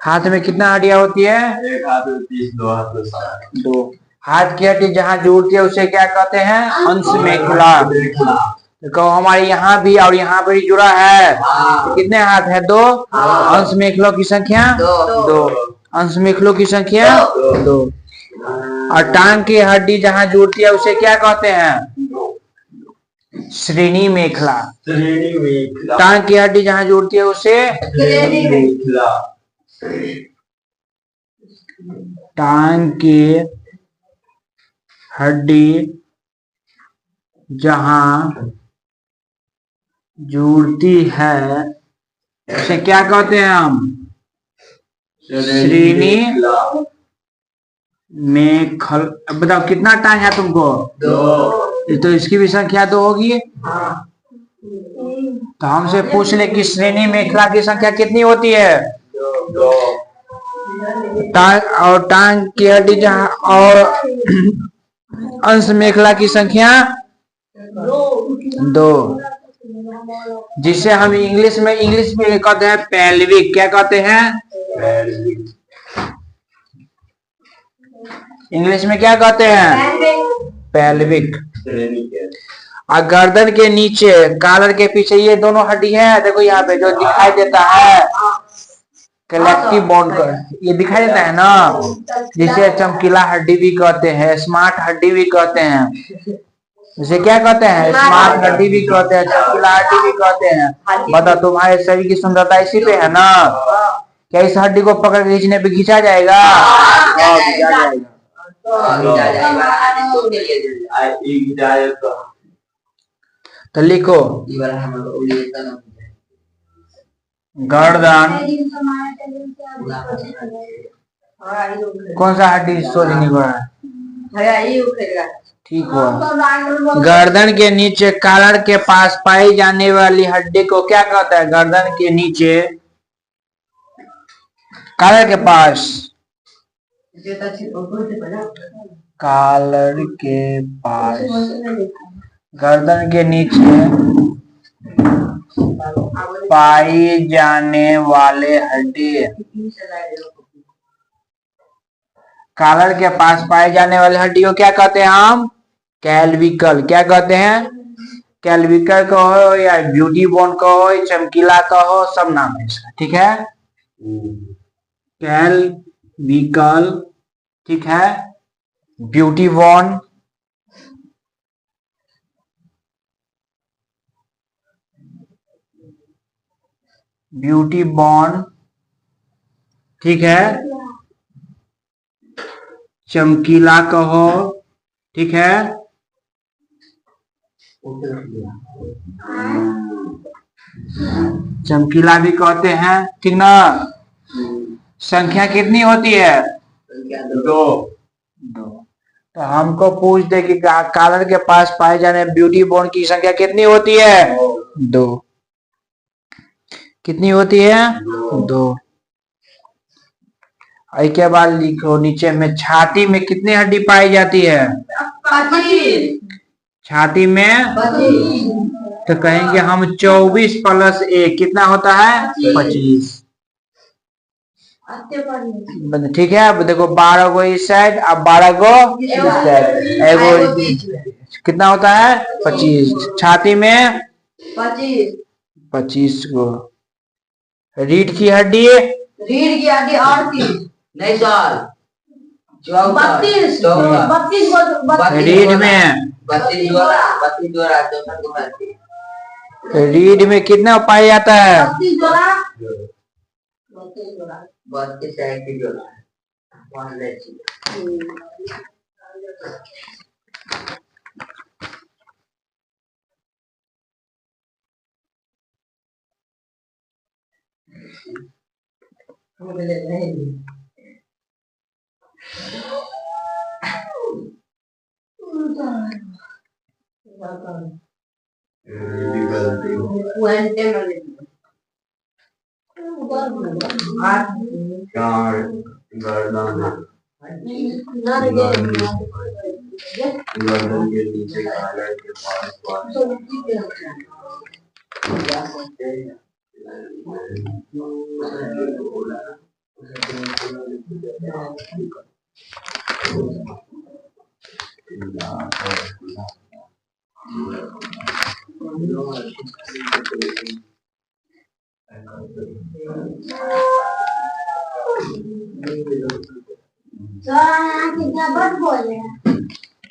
हाथ में कितना हड्डियां होती है? एक हाथ में 30, दो हाथ में 60। दो। हाथ की हड्डी जहाँ जुड़ती है उसे क्या कहते हैं? अंश मेखला। देखो हमारे यहाँ भी और यहाँ पर भी जुड़ा है। कितने हाथ है? दो। अंश मेखलों की संख्या दो। अंश मेखलों की संख्या दो। और टांग की हड्डी जहाँ जुड़ती है उसे क्या कहते हैं? श्रेणी मेखला। श्रेणी मेखला। टांग की हड्डी जहाँ जुड़ती है उसे श्रेणी मेखला। टांग की हड्डी जहां जुड़ती है उसे क्या कहते हैं हम? श्रेणी मेखल। अब बताओ कितना टांग है तुमको? दो। तो इसकी भी संख्या दो होगी। तो हमसे पूछ ले कि श्रेणी मेखला की संख्या कितनी होती है? दो। टांग और टांग की हड्डी जहां और अंश मेखला की संख्या दो। जिसे हम इंग्लिश में कहते हैं पेल्विक। क्या कहते हैं? इंग्लिश में क्या कहते हैं? पेल्विक। और गर्दन के नीचे कॉलर के पीछे ये दोनों हड्डी है। देखो यहाँ पे जो दिखाई देता है कलेक्टिव बोन, ये दिखाई देता है ना, जिसे चमकीला हड्डी भी कहते हैं, स्मार्ट हड्डी भी कहते हैं। इसे क्या कहते हैं? स्मार्ट हड्डी भी कहते हैं, चमकीला हड्डी भी कहते हैं। बताओ तुम्हारे शरीर की सुंदरता इसी पे है ना? क्या इस हड्डी को पकड़ के खींचने पे खींचा जाएगा? तो लिखो गर्दन। कौन सा हड्डी सोच नहीं हो रहा है? ठीक हुआ। गर्दन के नीचे कॉलर के पास पाई जाने वाली हड्डी को क्या कहता है? गर्दन के नीचे कॉलर के पास, कॉलर के पास गर्दन के नीचे पाई जाने वाले हड्डी, कॉलर के पास पाए जाने वाले हड्डी को क्या कहते हैं हम? कैल्विकल। क्या कहते हैं? कैल्विकल का हो या ब्यूटी बोन का हो, चमकीला का हो, सब नाम है इसका। ठीक है, कैल्विकल। ठीक है, ब्यूटी बोन, ब्यूटी बोन। ठीक है, चमकीला कहो। ठीक है, चमकीला भी कहते हैं। ठीक ना? संख्या कितनी होती है? दो। तो हमको पूछ दे कि कॉलर के पास पाए जाने ब्यूटी बोन की संख्या कितनी होती है? दो। कितनी होती है? दो। के बाद लिखो नीचे में छाती में कितनी हड्डी पाई जाती है? 25। छाती में 25। तो कहेंगे हम 24 + 1 कितना होता है? 25। ठीक है, अब देखो 12 गो इस साइड, अब 12 गो इस साइड, एगो कितना होता है? 25। छाती में 25 गो। रीढ़ की हड्डी, रीढ़ की हड्डी 38 नहीं सर 32 रीढ़ में 32 जोड़ा रीढ़ में कितना पाया जाता है? 32 जोड़ा 32 जोड़ा। गर्दन के नीचे कॉलर के पास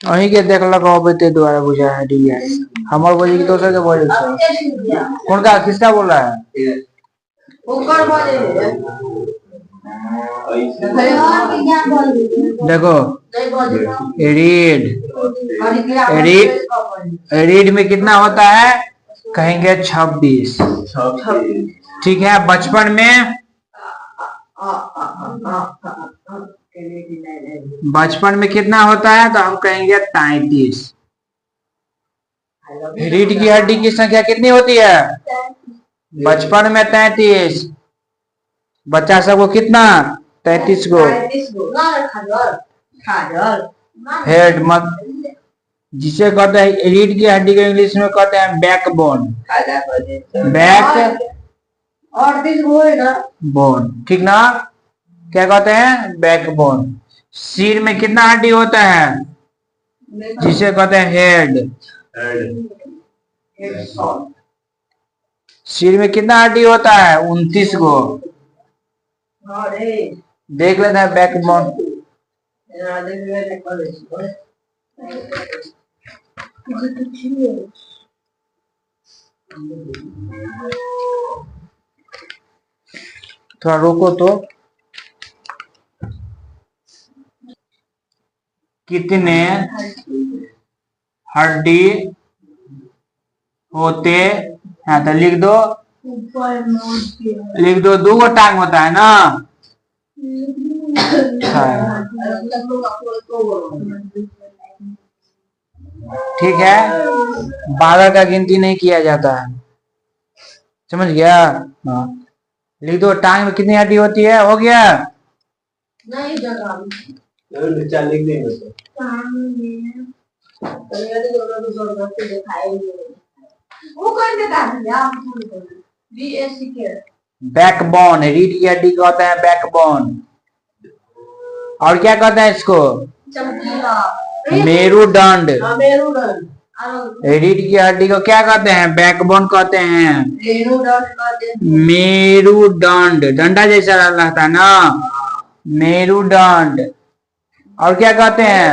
अहीं के देखलक अब ते द्वारा बुझा है ठीक है हमर बोली की दोसर के बोले छै कौन का किसका बोल रहा है ऊपर बोले देखो नहीं बोले रीड रीड में कितना होता है कहेंगे 26 ठीक है बचपन में कितना होता है तो हम कहेंगे 33 रीढ़ की हड्डी की संख्या कितनी होती है बचपन में 33 बच्चा सबको कितना 33 को हेड मत जिसे कहते हैं रीढ़ की हड्डी को इंग्लिश में कहते हैं बैकबोन बैक और बोन ठीक ना क्या कहते हैं बैकबोन सिर में कितना हड्डी होता है जिसे कहते हैं हेड सिर में कितना हड्डी होता है 29 को देख लेते हैं बैकबोन थोड़ा रोको तो कितने हड्डी होते हैं तो लिख दो 2 गो टांग होता है ना ठीक है 12 का गिनती नहीं किया जाता है समझ गया हाँ लिख दो टांग में कितनी हड्डी होती है हो गया नहीं जगह लिख देंगे वो कौन देता है बीएससी के बैकबोन रीढ़ की हड्डी को कहते हैं बैकबोन और क्या कहते हैं इसको चमकीला मेरुदंड मेरुदंड रीढ़ की हड्डी को क्या कहते हैं बैकबोन कहते हैं मेरुदंड डंडा जैसा रहता है ना मेरुदंड और क्या कहते हैं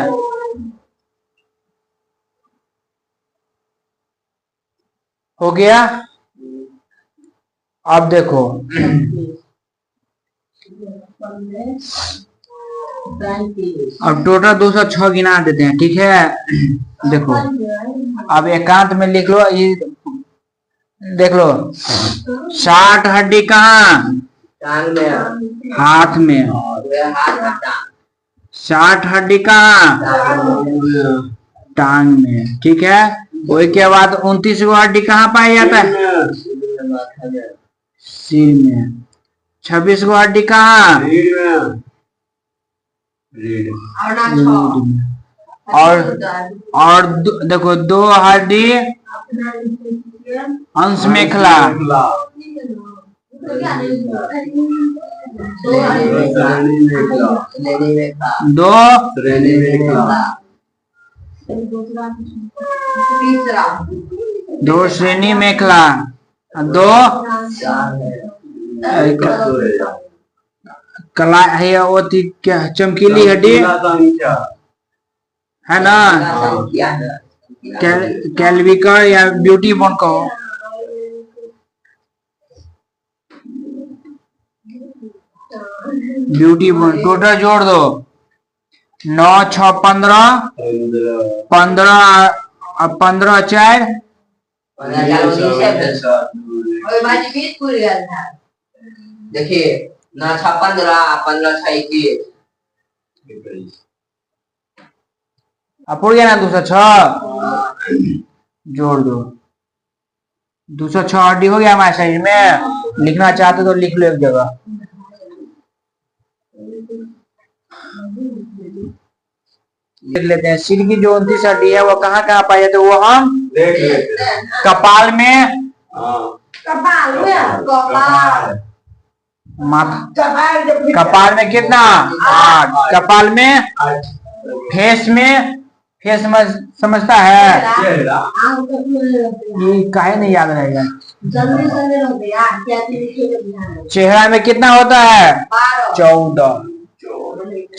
हो गया अब देखो अब टोटल 206 गिना देते हैं ठीक है देखो अब एकांत में लिख लो ये देख लो 60 हड्डी कहाँ हाथ में 60 हड्डी कहाँ टांग में ठीक है वही के बाद 29 गो हड्डी कहाँ पाया जाता है सिर में 26 गो हड्डी कहाँ और देखो 2 हड्डी अंश मेखला 2 श्रेणी मेखला 2 कला है होती क्या चमकीली हड्डी है ना कैल्विकर या ब्यूटी बोन कहो ब्यूटी बोन टोटल जोड़ दो 9 6 15 15 4 देखिए 9 6 15 15 6 21 अब हो गया ना 206 जोड़ दो 206 हड्डी हो गया हमारे शरीर में लिखना चाहते तो लिख लो एक जगह लिख लेते हैं सिर की जो 29 हड्डी है वो कहाँ कहाँ पाई जाती है वो हम देख लेते हैं कपाल में कपाल में कपाल माथा कपाल में कितना 8 कपाल में फेस में समझता है चेहरा ये काहे नहीं याद रहेगा जल्दी जल्दी हो गया क्या लिखे चेहरा में कितना होता है 14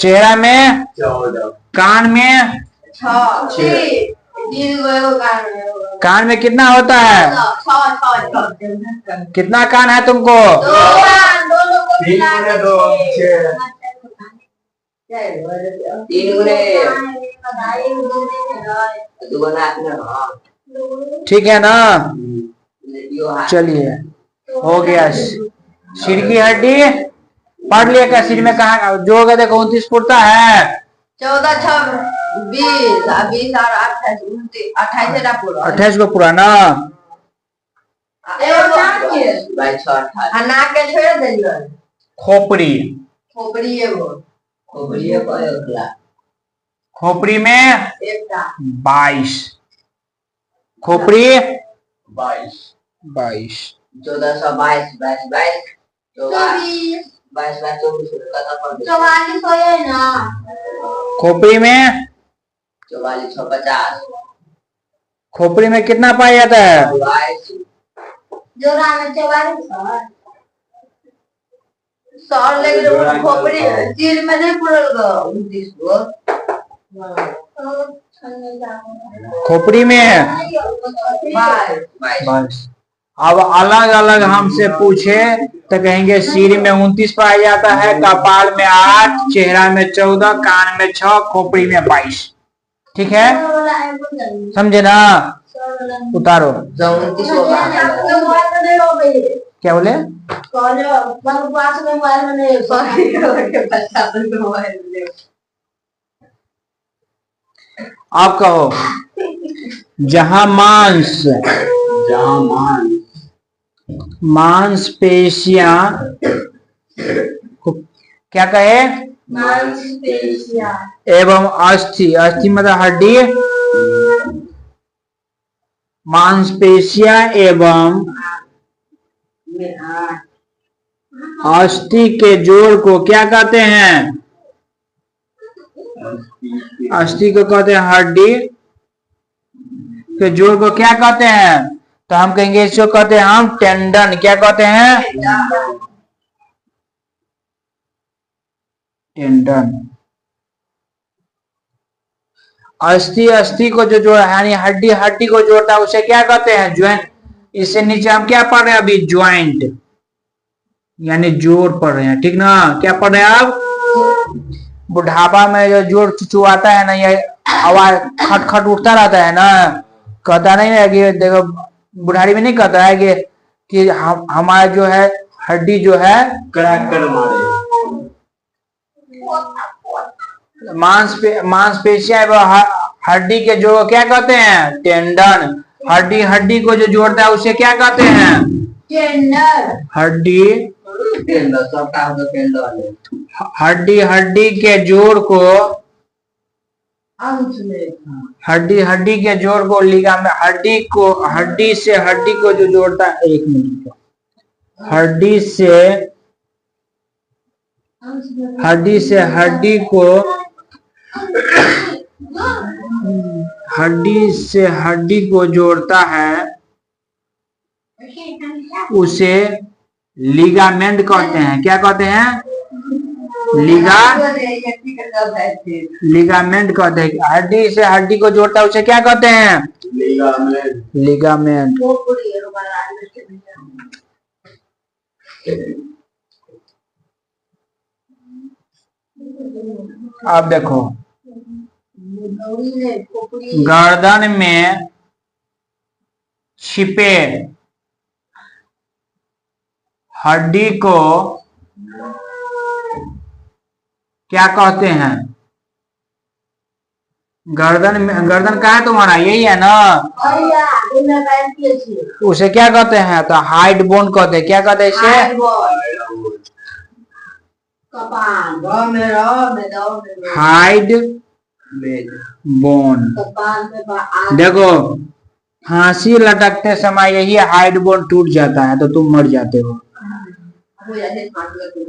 चेहरा में 14 कान में 6 कान में कितना होता है कितना कान है तुमको 3 गुने दुगना ठीक है ना यो हाथ चलिए हो गया सिर की हड्डी पढ़ लिया क्या सिर में कहा जो होगा देखो 29 फुटता है 14 6 20 20 और 28 28 पूरा 28 को पूरा ना भाई 6 ना के छोड़ दियो खोपड़ी खोपड़ी एगो खोपड़ी को एकला खोपड़ी में एकटा 22 खोपड़ी 22 22 1422 22 22 24 का पर 44 होए ना खोपड़ी में 44 650 खोपड़ी में कितना पाया जाता है 22 जोरा में 44 सर लेकिन खोपड़ी सिर में नहीं पुरल गो 29 गो खोपड़ी में 22 बस अब अलग अलग हमसे पूछे तो कहेंगे सिर में 29 पाया जाता है कपाल में 8 चेहरा में 14 कान में 6 खोपड़ी में 22 ठीक है समझे ना उतारो 29 होगा क्या बोले आप कहो जहां मांसपेशियां क्या कहे एवं अस्थि मतलब हड्डी मांसपेशियां एवं अस्थि के जोड़ को क्या कहते हैं अस्थि को कहते हैं हड्डी के जोड़ को क्या कहते हैं तो हम कहेंगे इसको कहते हैं हम टेंडन क्या कहते हैं टेंडन अस्थि को जो जोड़ यानी हड्डी को जोड़ता है उसे क्या कहते हैं ज्वाइंट इससे नीचे हम क्या पढ़ रहे हैं अभी ज्वाइंट यानी जोड़ पढ़ रहे हैं ठीक ना क्या पढ़ रहे हैं आप बुढ़ापा में जो जोड़ चुचुआता है ना ये आवाज खट उठता रहता है ना कहता नहीं है कि देखो बुढ़ारी में नहीं कहता है कि हमारा जो है हड्डी जो है क्रैक कर मारे मांसपेशियां एवं हड्डी के जोड़ क्या कहते हैं टेंडन हड्डी को जो जोड़ता है उसे क्या कहते हैं हड्डी टेंडर सब काम तो टेंडर वाले हड्डी के जोड़ को हड्डी के जोड़ को लिगामेंट हड्डी से हड्डी को जो जोड़ता है एक मिनट हड्डी से हड्डी को जोड़ता है उसे लिगामेंट कहते हैं क्या कहते हैं लिगामेंट कहते हैं हड्डी से हड्डी को जोड़ता है उसे क्या कहते हैं लिगामेंट अब देखो गर्दन में छिपे हड्डी को क्या कहते हैं गर्दन कहाँ है तुम्हारा यही है ना उसे क्या कहते हैं तो हाइड बोन कहते हैं क्या कहते हैं इसे हाइड बोन देखो फांसी लटकते समय यही हाइड बोन टूट जाता है तो तुम मर जाते हो। हो जाते फांसी का टूट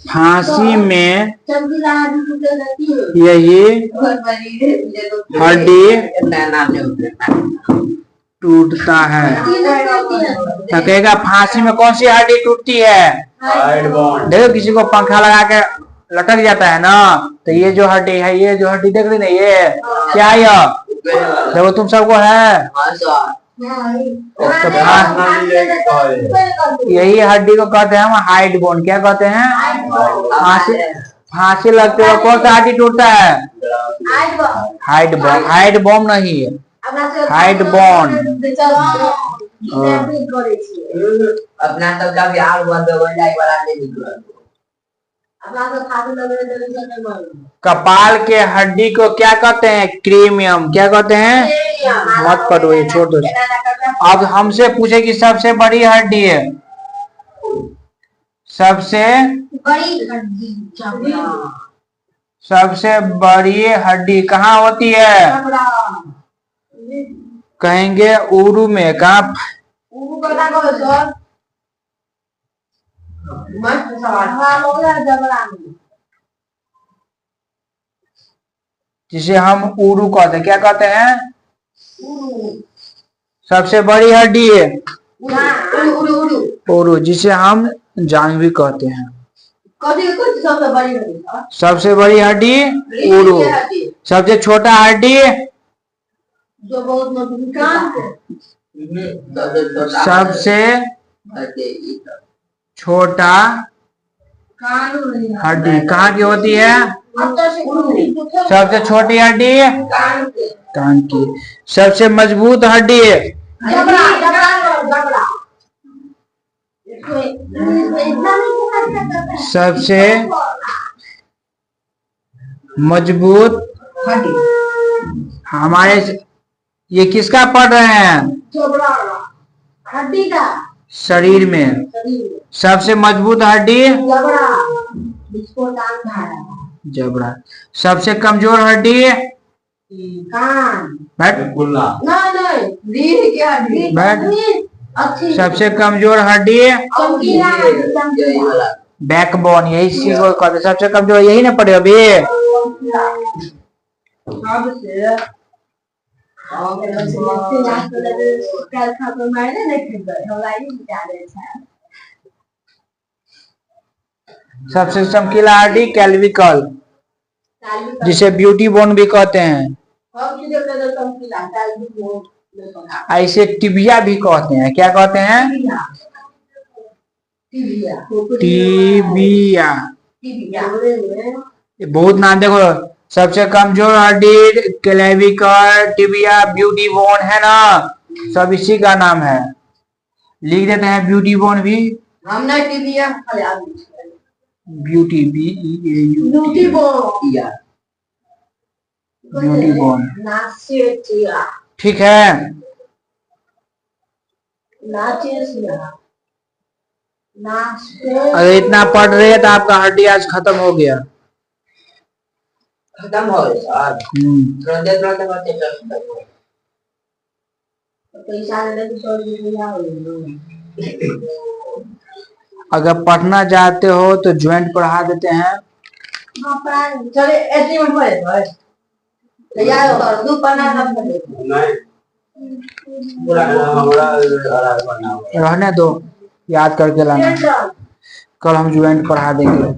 फांसी में चमकीला हड्डी टूट जाती है यही बहुत बड़ी है तो हड्डी नाम नहीं होता। टूटता है। तो कहेगा फांसी में कौन सी हड्डी टूटती है? Hide bond. देखो किसी को पंखा लगा के लटक जाता है ना, तो ये जो हड्डी है, ये जो हड्डी देख रही ना, ये क्या है? यह देखो तुम सबको है तो यही हड्डी को कहते हैं हम हाइड बोन। क्या कहते हैं? फांसी लगते हुए कौन सा हड्डी टूटता है? Hide bone. हाइड बॉम नहीं है, हाइड बोन। अपना सब का बिहार बंद हो जाए वाला नहीं निकला। कपाल के हड्डी को क्या कहते हैं? क्रीमियम। क्या कहते हैं? मत पढ़ो, ये छोड़ दो। अब हमसे पूछे कि सबसे बड़ी हड्डी है, सबसे सबसे बड़ी हड्डी कहाँ होती है? कहेंगे उरु में। कहाँ? जिसे हम उरु कहते हैं। क्या कहते हैं? सबसे बड़ी हड्डी है उरु, जिसे हम जांघ भी कहते हैं। सबसे बड़ी हड्डी उरु। सबसे छोटा हड्डी सबसे छोटा हड्डी कहाँ की होती है? सबसे छोटी हड्डी कान की। सबसे मजबूत हड्डी सबसे मजबूत हमारे ये किसका पढ़ रहे हैं? हड्डी का शरीर में सबसे मजबूत हड्डी जबड़ा। सबसे कमजोर हड्डी कान। सबसे कमजोर हड्डी बैकबोन। यही चीज को कहते हैं सबसे कमजोर। यही ना पढ़े अभी? सबसे चमकीला हड्डी कैल्विकल, जिसे ब्यूटी बोन भी कहते हैं। ऐसे टिबिया भी कहते हैं। क्या कहते हैं? टिबिया। बहुत नाम देखो, सबसे कमजोर हड्डी क्लेविकल, टिबिया, ब्यूटी बोन है ना, सब इसी का नाम है। लिख देते हैं ब्यूटी बोन भी। हमने टिबिया ब्यूटी ब्यूटी बोन। ठीक है। अगर इतना पढ़ रहे हैं तो आपका हड्डी आज खत्म हो गया। खत्म हो अगर पढ़ना चाहते हो तो ज्वाइंट पढ़ा देते हैं। रहने दो, याद करके लाना। कल हम ज्वाइंट पढ़ा देंगे।